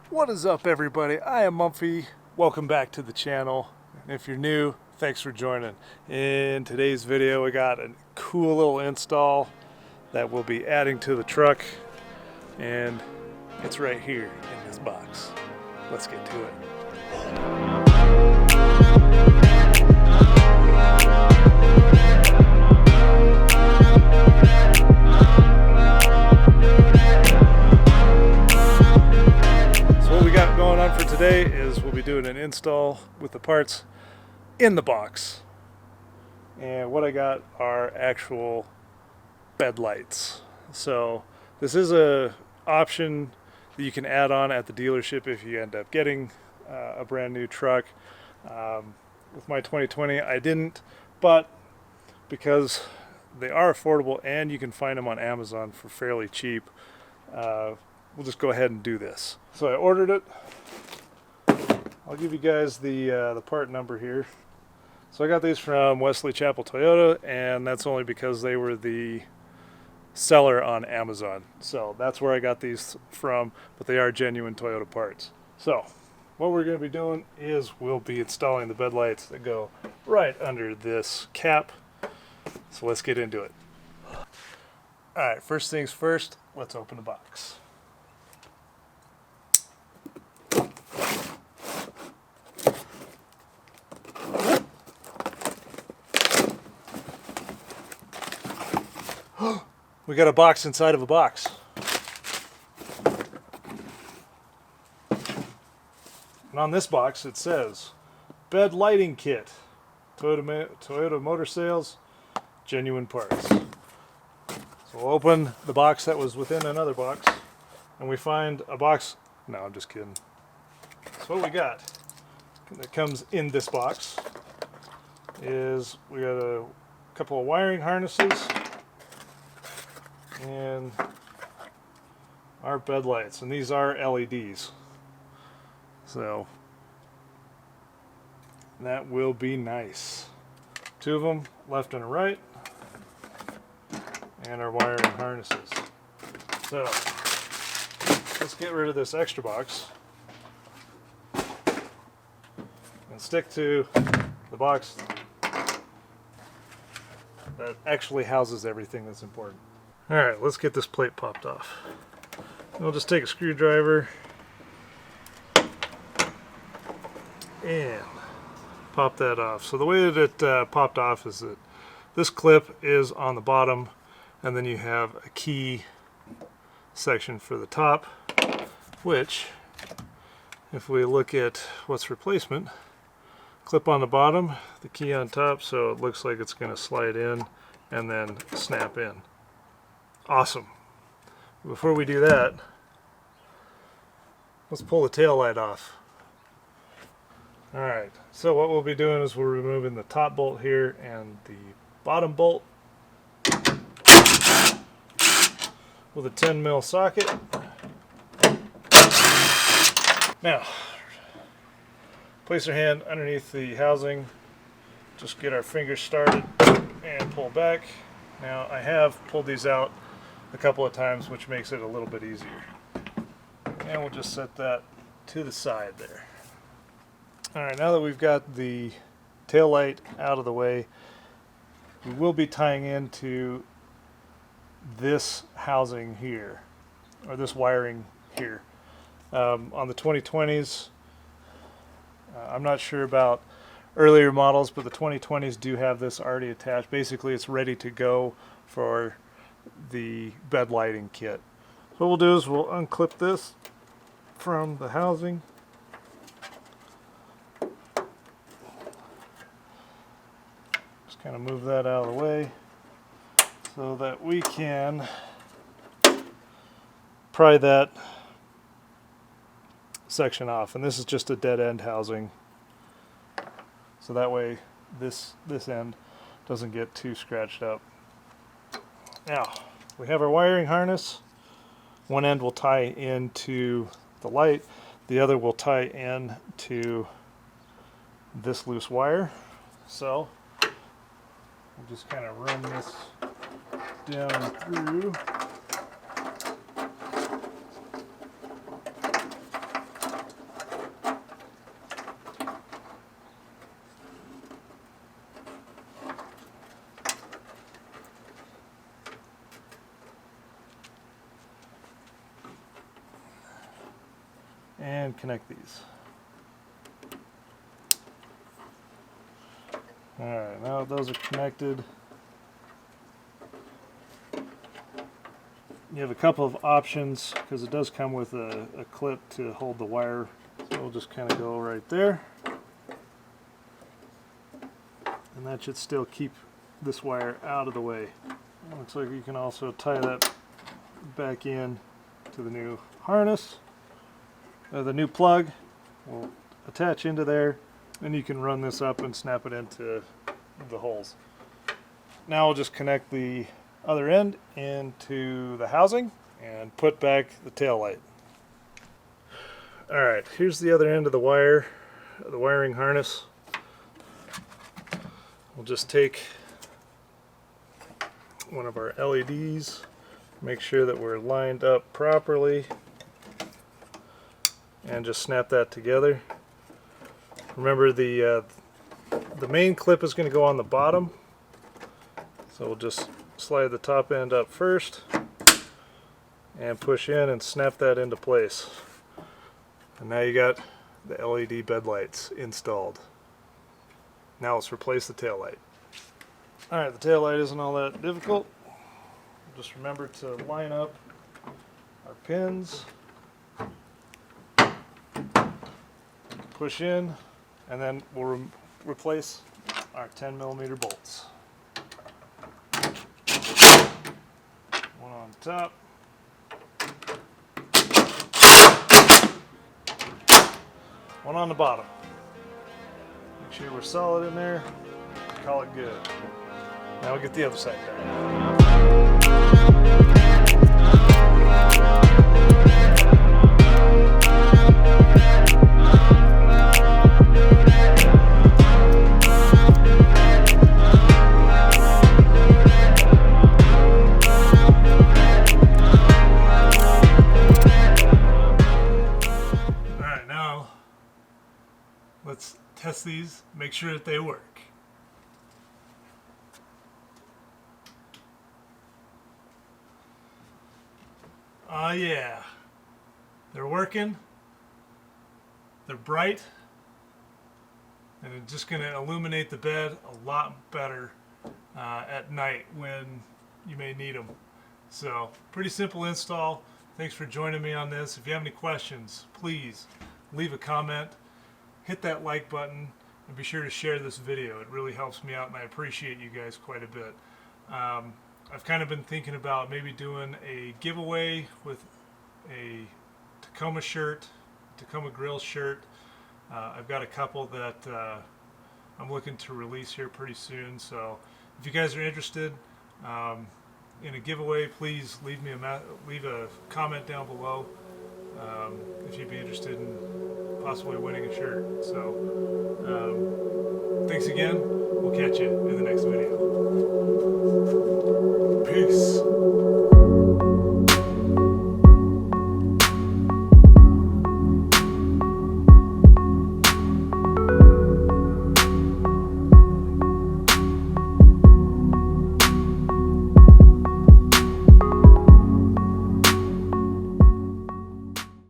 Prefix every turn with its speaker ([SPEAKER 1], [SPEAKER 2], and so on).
[SPEAKER 1] What is up, everybody? I am Mumphy. Welcome back to the channel. And if you're new, thanks for joining. In today's video, we got a cool little install that we'll be adding to the truck, and it's right here in this box. Let's get to it. Going on for today is we'll be doing an install with the parts in the box, and what I got are actual bed lights. So this is a option that you can add on at the dealership if you end up getting a brand new truck. With my 2020 I didn't, but because they are affordable and you can find them on Amazon for fairly cheap, we'll just go ahead and do this. So I ordered it. I'll give you guys the part number here. So I got these from Wesley Chapel Toyota, and that's only because they were the seller on Amazon. So that's where I got these from, but they are genuine Toyota parts. So what we're going to be doing is we'll be installing the bed lights that go right under this cap. So let's get into it. Alright, first things first, let's open the box. We got a box inside of a box. And on this box it says, bed lighting kit, Toyota Motor Sales, genuine parts. So we'll open the box that was within another box, and we find a box. No, I'm just kidding. So what we got that comes in this box is we got a couple of wiring harnesses and our bed lights, and these are LEDs, so that will be nice. Two of them, left and right, and our wiring harnesses. So let's get rid of this extra box and stick to the box that actually houses everything that's important. Alright, let's get this plate popped off. We'll just take a screwdriver and pop that off. So the way that it popped off is that this clip is on the bottom, and then you have a key section for the top, which, if we look at what's replacement, clip on the bottom, the key on top, so it looks like it's going to slide in and then snap in. Awesome. Before we do that, let's pull the tail light off. Alright, so what we'll be doing is we're removing the top bolt here and the bottom bolt with a 10mm socket. Now, place our hand underneath the housing, just get our fingers started and pull back. Now I have pulled these out a couple of times, which makes it a little bit easier. And we'll just set that to the side there. Alright, now that we've got the tail light out of the way, we will be tying into this housing here, or this wiring here. On the 2020s, I'm not sure about earlier models, but the 2020s do have this already attached. Basically, it's ready to go for the bed lighting kit. So what we'll do is we'll unclip this from the housing. Just kind of move that out of the way so that we can pry that section off. And this is just a dead end housing, so that way this end doesn't get too scratched up. Now, we have our wiring harness. One end will tie into the light, the other will tie in to this loose wire. So we'll just kind of run this down through. and connect these. Alright, now those are connected. You have a couple of options because it does come with a clip to hold the wire. So we'll just kind of go right there. And that should still keep this wire out of the way. Looks like you can also tie that back in to the new harness. The new plug will attach into there, and you can run this up and snap it into the holes. Now we'll just connect the other end into the housing and put back the tail light. Alright, here's the other end of the wiring harness. We'll just take one of our LEDs, make sure that we're lined up properly, and just snap that together. Remember the main clip is going to go on the bottom, so we'll just slide the top end up first and push in and snap that into place. And now you got the LED bed lights installed. Now let's replace the tail light. Alright, the tail light isn't all that difficult. Just remember to line up our pins, push in, and then we'll replace our 10mm bolts. One on top. One on the bottom. Make sure we're solid in there. Call it good. Now we'll get the other side done. Alright, now let's test these, make sure that they work. Yeah, they're working, they're bright, and it's just going to illuminate the bed a lot better at night when you may need them. So, pretty simple install. Thanks for joining me on this. If you have any questions, please leave a comment, hit that like button, and be sure to share this video. It really helps me out, and I appreciate you guys quite a bit. I've kind of been thinking about maybe doing a giveaway with a Tacoma shirt, Tacoma Grill shirt. I've got a couple that I'm looking to release here pretty soon. So if you guys are interested in a giveaway, please leave a comment down below if you'd be interested in possibly winning a shirt. So thanks again. We'll catch you in the next video. Peace.